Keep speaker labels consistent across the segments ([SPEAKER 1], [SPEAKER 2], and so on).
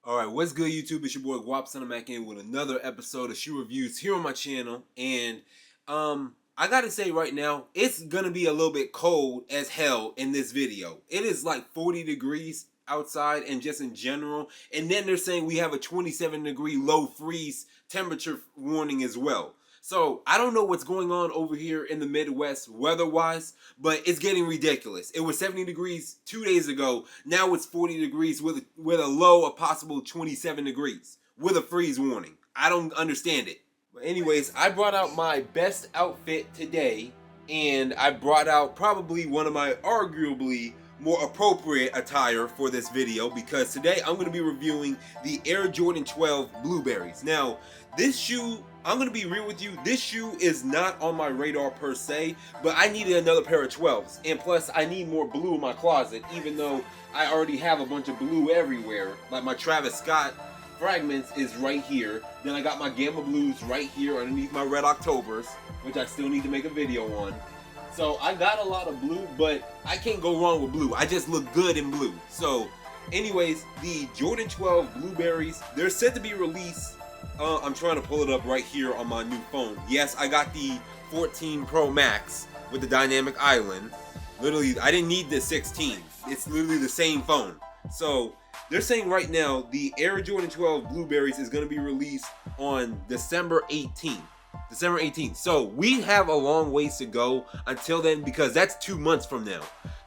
[SPEAKER 1] Alright, what's good YouTube? It's your boy Gwop back in with another episode of shoe reviews here on my channel. And I gotta say right now, it's gonna be a little bit cold as hell in this video. It is like 40 degrees outside and just in general. And then they're saying we have a 27-degree low freeze temperature warning as well. So I don't know what's going on over here in the Midwest weather-wise, but it's getting ridiculous. It was 70 degrees 2 days ago. Now it's 40 degrees with a low of possible 27 degrees with a freeze warning. I don't understand it. But anyways, I brought out my best outfit today, and I brought out probably one of my arguably more appropriate attire for this video, because today I'm going to be reviewing the Air Jordan 12 Blueberries. Now, this shoe, I'm going to be real with you, this shoe is not on my radar per se, but I needed another pair of 12s, and plus I need more blue in my closet, even though I already have a bunch of blue everywhere. Like my Travis Scott fragments is right here, then I got my Gamma Blues right here underneath my Red Octobers, which I still need to make a video on. So I got a lot of blue, but I can't go wrong with blue. I just look good in blue. So anyways, the Jordan 12 Blueberries, they're set to be released. I'm trying to pull it up right here on my new phone. Yes, I got the 14 Pro Max with the dynamic island. Literally, I didn't need the 16. It's literally the same phone. So they're saying right now the Air Jordan 12 Blueberries is going to be released on December 18th. December 18th. So we have a long ways to go until then, because that's 2 months from now.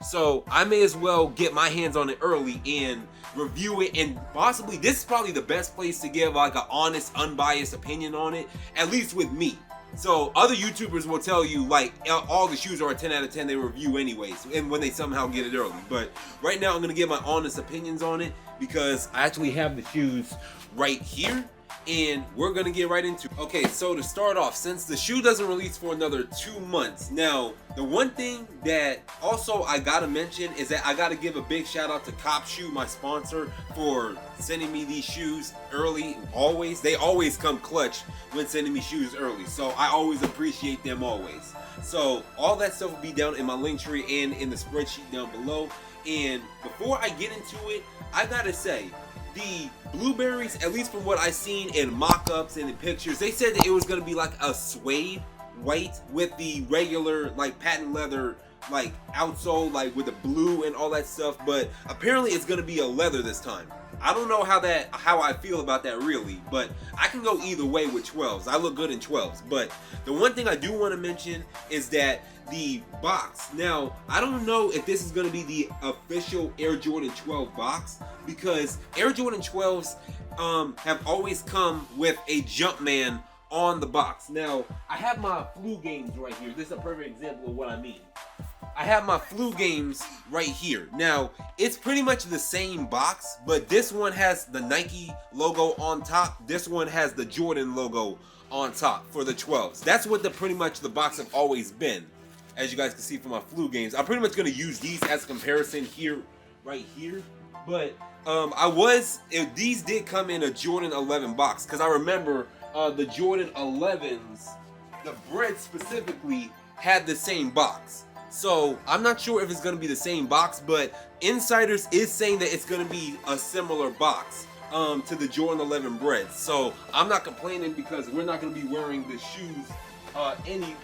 [SPEAKER 1] So I may as well get my hands on it early and review it, and possibly this is probably the best place to give like an honest, unbiased opinion on it, at least with me. So other YouTubers will tell you like all the shoes are a 10 out of 10 they review anyways, and when they somehow get it early. But right now I'm gonna give my honest opinions on it, because I actually have the shoes right here, and we're gonna get right into it. Okay, so to start off, since the shoe doesn't release for another 2 months, now the one thing that also I gotta mention is that I gotta give a big shout out to Cop Shoe, my sponsor, for sending me these shoes early. Always, they always come clutch when sending me shoes early, so I always appreciate them always. So all that stuff will be down in my link tree and in the spreadsheet down below. And before I get into it, I gotta say, the Blueberries, at least from what I seen in mock-ups and in pictures, they said that it was going to be like a suede white with the regular like patent leather like outsole, like with the blue and all that stuff, but apparently it's going to be a leather this time. I don't know how I feel about that really, but I can go either way with 12s. I look good in 12s, but the one thing I do want to mention is that the box. Now, I don't know if this is going to be the official Air Jordan 12 box, because Air Jordan 12s have always come with a Jumpman on the box. Now, I have my flu games right here. This is a perfect example of what I mean. I have my flu games right here. Now, it's pretty much the same box, but this one has the Nike logo on top. This one has the Jordan logo on top for the 12s. That's what pretty much the box have always been, as you guys can see from my flu games. I'm pretty much going to use these as a comparison here, right here. But these did come in a Jordan 11 box, because I remember the Jordan 11s, the bread specifically, had the same box. So I'm not sure if it's going to be the same box, but Insiders is saying that it's going to be a similar box to the Jordan 11 breads. So I'm not complaining, because we're not going to be wearing the shoes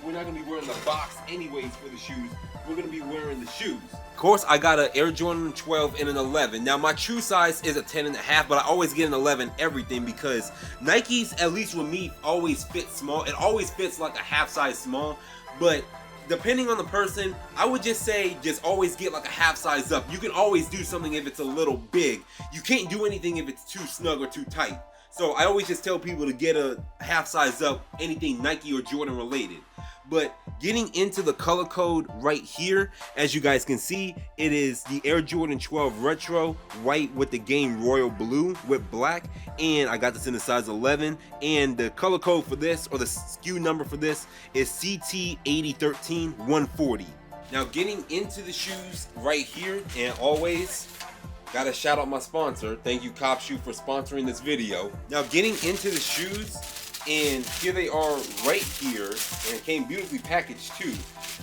[SPEAKER 1] we're not going to be wearing the box anyways for the shoes. We're going to be wearing the shoes. Of course, I got an Air Jordan 12 and an 11. Now, my true size is a 10.5, but I always get an 11 everything, because Nikes, at least with me, always fit small. It always fits like a half size small, but depending on the person, I would just say just always get like a half size up. You can always do something if it's a little big. You can't do anything if it's too snug or too tight. So I always just tell people to get a half size up, anything Nike or Jordan related. But getting into the color code right here, as you guys can see, it is the Air Jordan 12 Retro, white with the game Royal Blue with black, and I got this in the size 11, and the color code for this, or the SKU number for this, is CT8013-140. Now getting into the shoes right here, and always gotta shout out my sponsor. Thank you, Cop Shoe, for sponsoring this video. Now getting into the shoes, and here they are right here, and it came beautifully packaged too.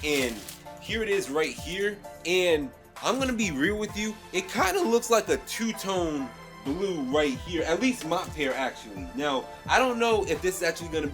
[SPEAKER 1] And here it is right here, and I'm gonna be real with you, it kind of looks like a two-tone blue right here, at least my pair actually. Now, I don't know if this is actually gonna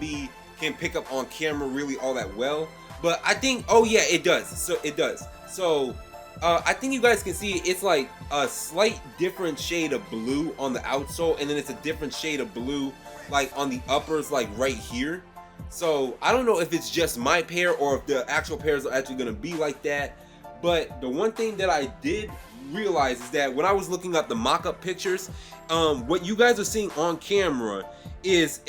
[SPEAKER 1] can pick up on camera really all that well, but I think, oh yeah, it does. So it does. So I think you guys can see it's like a slight different shade of blue on the outsole, and then it's a different shade of blue like on the uppers, like right here. So I don't know if it's just my pair or if the actual pairs are actually gonna be like that. But the one thing that I did realize is that when I was looking up the mock-up pictures, what you guys are seeing on camera is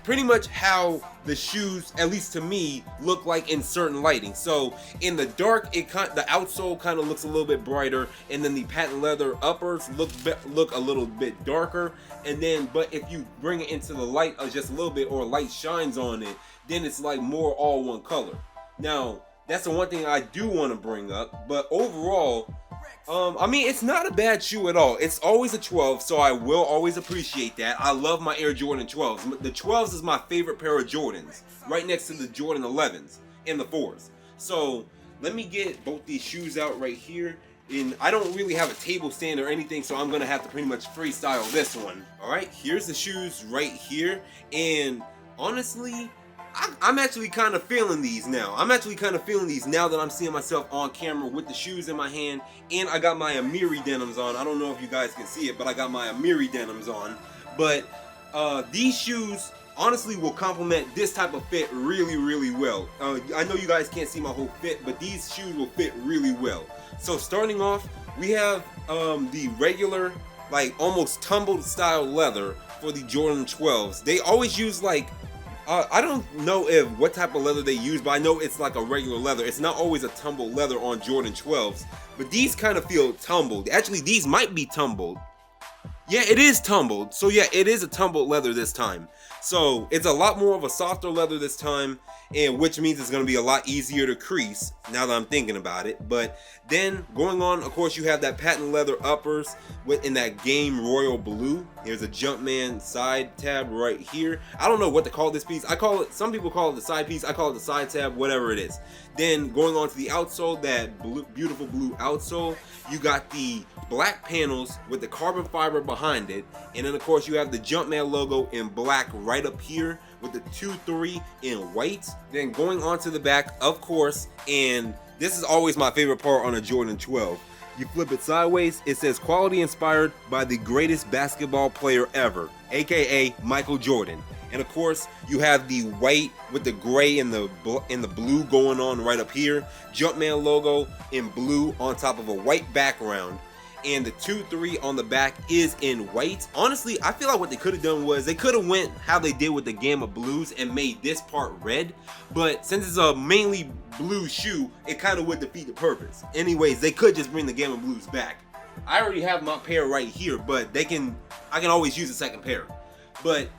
[SPEAKER 1] pretty much how the shoes, at least to me, look like in certain lighting. So in the dark, the outsole kind of looks a little bit brighter, and then the patent leather uppers look a little bit darker. And then, but if you bring it into the light just a little bit, or light shines on it, then it's like more all one color. Now, that's the one thing I do want to bring up, but overall, I mean, it's not a bad shoe at all. It's always a 12, so I will always appreciate that. I love my Air Jordan 12s. The 12s is my favorite pair of Jordans, right next to the Jordan 11s and the 4s. So let me get both these shoes out right here. And I don't really have a table stand or anything, so I'm gonna have to pretty much freestyle this one. All right, here's the shoes right here, and honestly, I'm actually kind of feeling these now. I'm actually kind of feeling these now that I'm seeing myself on camera with the shoes in my hand, and I got my Amiri denims on. I don't know if you guys can see it, but I got my Amiri denims on. But these shoes honestly will complement this type of fit really, really well. I know you guys can't see my whole fit, but these shoes will fit really well. So starting off, we have the regular, like almost tumbled style leather for the Jordan 12s. They always use like, I don't know what type of leather they use, but I know it's like a regular leather. It's not always a tumbled leather on Jordan 12s, but these kind of feel tumbled. Actually, these might be tumbled. Yeah, it is tumbled. So yeah, it is a tumbled leather this time. So it's a lot more of a softer leather this time, and which means it's going to be a lot easier to crease now that I'm thinking about it. But then going on, of course, you have that patent leather uppers in that game royal blue. Here's a Jumpman side tab right here. I don't know what to call this piece. Some people call it the side piece. I call it the side tab, whatever it is. Then going on to the outsole, that beautiful blue outsole, you got the black panels with the carbon fiber behind it, and then of course you have the Jumpman logo in black right up here with the 2-3 in white. Then going on to the back, of course, and this is always my favorite part on a Jordan 12. You flip it sideways, it says quality inspired by the greatest basketball player ever, aka Michael Jordan. And of course, you have the white with the gray and the blue going on right up here. Jumpman logo in blue on top of a white background. And the 2-3 on the back is in white. Honestly, I feel like what they could have done was they could have went how they did with the Gamma Blues and made this part red. But since it's a mainly blue shoe, it kind of would defeat the purpose. Anyways, they could just bring the Gamma Blues back. I already have my pair right here, but I can always use a second pair. But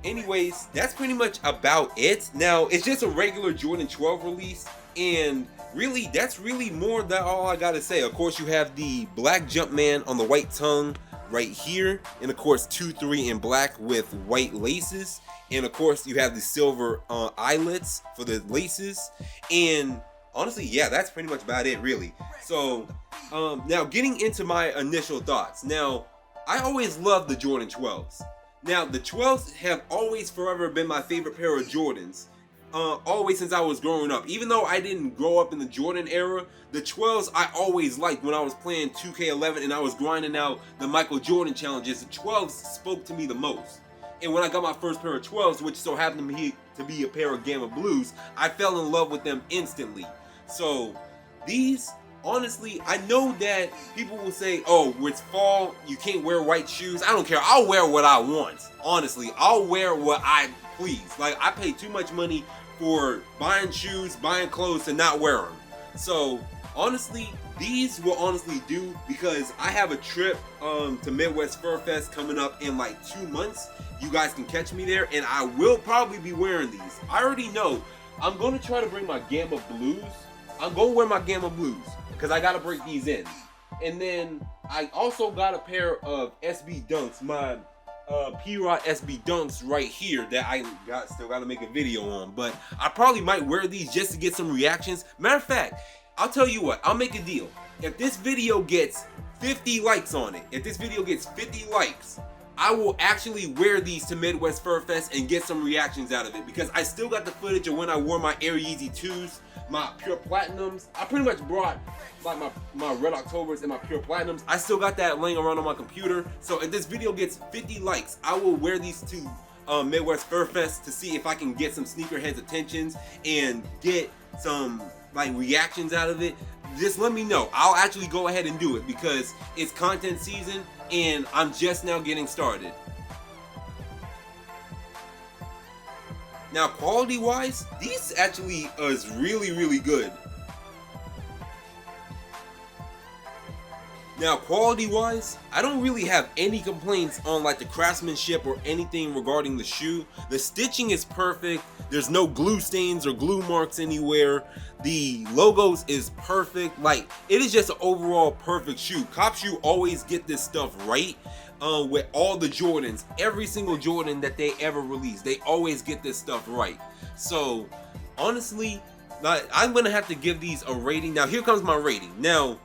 [SPEAKER 1] anyways, that's pretty much about it. Now, it's just a regular Jordan 12 release, and really, that's really more than all I gotta say. Of course, you have the black Jumpman on the white tongue right here, and of course 2-3 in black with white laces, and of course you have the silver eyelets for the laces. And honestly, yeah, that's pretty much about it, really. So now getting into my initial thoughts. Now, I always loved the Jordan 12s. Now, the 12s have always forever been my favorite pair of Jordans. Always since I was growing up. Even though I didn't grow up in the Jordan era, the 12s I always liked when I was playing 2K11 and I was grinding out the Michael Jordan challenges. The 12s spoke to me the most. And when I got my first pair of 12s, which so happened to be a pair of Gamma Blues, I fell in love with them instantly. So these, honestly, I know that people will say, oh, it's fall, you can't wear white shoes. I don't care. I'll wear what I want. Honestly, I'll wear what I please. Like, I pay too much money for buying shoes, buying clothes, and not wear them. So honestly, these will honestly do, because I have a trip to Midwest Fur Fest coming up in like 2 months. You guys can catch me there, and I will probably be wearing these. I already know I'm going to try to bring my Gamma Blues. I'm going to wear my Gamma Blues because I got to break these in. And then I also got a pair of SB Dunks, my P-Rod SB Dunks right here that I still got to make a video on. But I probably might wear these just to get some reactions. Matter of fact, I'll tell you what, I'll make a deal. If this video gets 50 likes on it, if this video gets 50 likes, I will actually wear these to Midwest Fur Fest and get some reactions out of it, because I still got the footage of when I wore my Air Yeezy 2s, my Pure Platinums. I pretty much brought like my Red Octobers and my Pure Platinums. I still got that laying around on my computer. So if this video gets 50 likes, I will wear these to Midwest Fur Fest to see if I can get some sneakerheads' attentions and get some like reactions out of it. Just let me know. I'll actually go ahead and do it because it's content season and I'm just now getting started. Now, quality wise, these actually is really good. Now, quality wise, I don't really have any complaints on like the craftsmanship or anything regarding the shoe. The stitching is perfect. There's no glue stains or glue marks anywhere. The logos is perfect. Like, it is just an overall perfect shoe. Cop Shoe always get this stuff right. With all the Jordans, every single Jordan that they ever release, they always get this stuff right. So honestly, I'm gonna have to give these a rating. Now here comes my rating. Now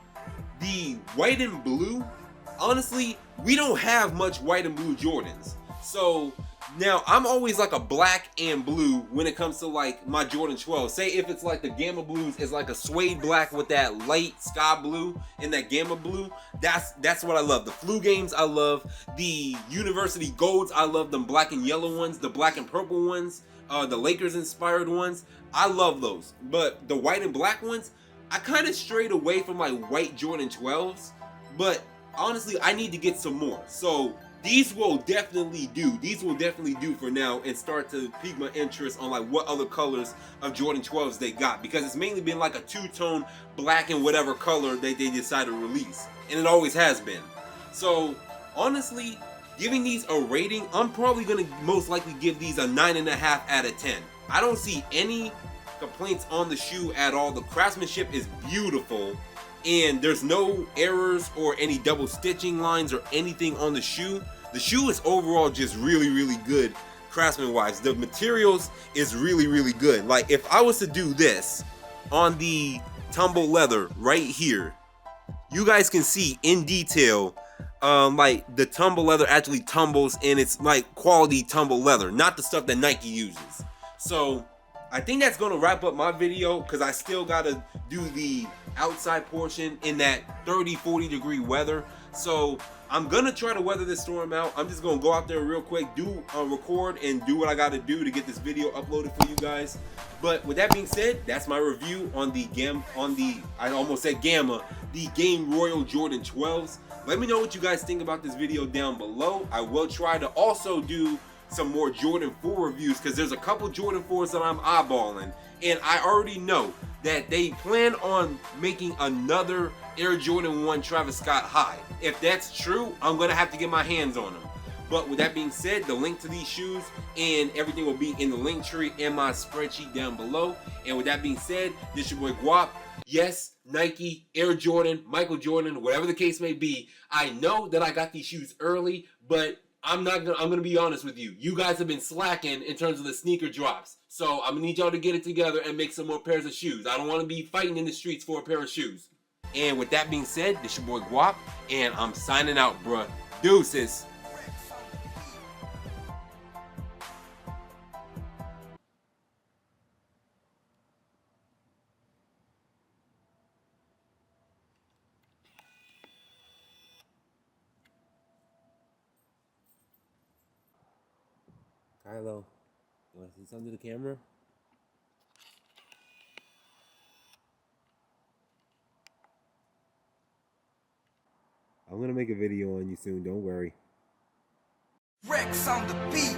[SPEAKER 1] the white and blue, honestly, we don't have much white and blue Jordans. So now I'm always like a black and blue when it comes to like my Jordan 12. Say if it's like the Gamma Blues is like a suede black with that light sky blue and that Gamma Blue, that's what I love. The Flu Games I love. The University Golds I love, them black and yellow ones, the black and purple ones, the Lakers inspired ones. I love those. But the white and black ones, I kind of strayed away from my white Jordan 12s, but honestly I need to get some more. So these will definitely do. These will definitely do for now and start to pique my interest on like what other colors of Jordan 12s they got, because it's mainly been like a two-tone black and whatever color that they decided to release, and it always has been. So honestly, giving these a rating, I'm probably gonna most likely give these a 9.5 out of 10. I don't see any complaints on the shoe at all. The craftsmanship is beautiful and there's no errors or any double stitching lines or anything on the shoe. The shoe is overall just really good craftsman wise. The materials is really good. Like if I was to do this on the tumble leather right here, you guys can see in detail like the tumble leather actually tumbles, and it's like quality tumble leather, not the stuff that Nike uses. So I think that's gonna wrap up my video, because I still gotta do the outside portion in that 30-40 degree weather. So I'm gonna try to weather this storm out. I'm just gonna go out there real quick, do record and do what I gotta do to get this video uploaded for you guys. But with that being said, that's my review on the I almost said Gamma, the Game Royal Jordan 12s. Let me know what you guys think about this video down below. I will try to also do some more Jordan 4 reviews, because there's a couple Jordan 4s that I'm eyeballing, and I already know that they plan on making another Air Jordan 1 Travis Scott high. If that's true, I'm gonna have to get my hands on them. But with that being said, the link to these shoes and everything will be in the link tree in my spreadsheet down below. And with that being said, this is your boy Gwop. Yes, Nike, Air Jordan, Michael Jordan, whatever the case may be. I know that I got these shoes early, but I'm gonna be honest with you. You guys have been slacking in terms of the sneaker drops. So I'm gonna need y'all to get it together and make some more pairs of shoes. I don't want to be fighting in the streets for a pair of shoes. And with that being said, this your boy Gwop, and I'm signing out, bruh. Deuces. Kylo, you want to say something to the camera? I'm going to make a video on you soon, don't worry.
[SPEAKER 2] Rex on the beat.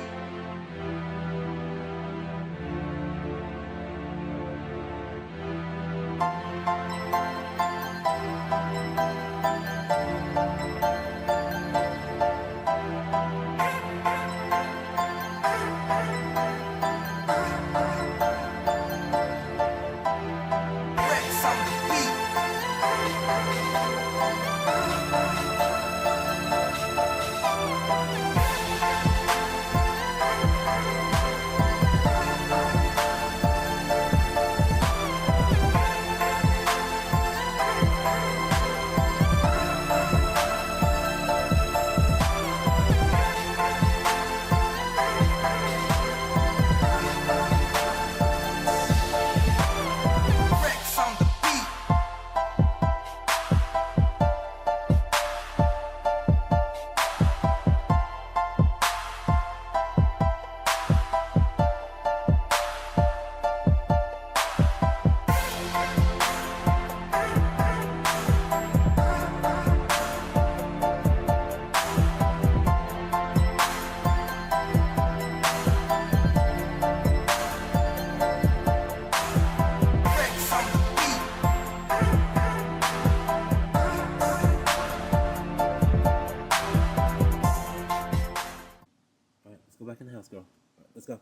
[SPEAKER 1] Let's go.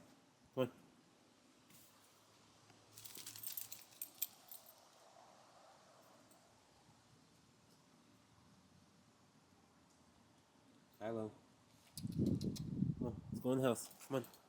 [SPEAKER 1] Come on. Hello. Come on, let's go in the house. Come on.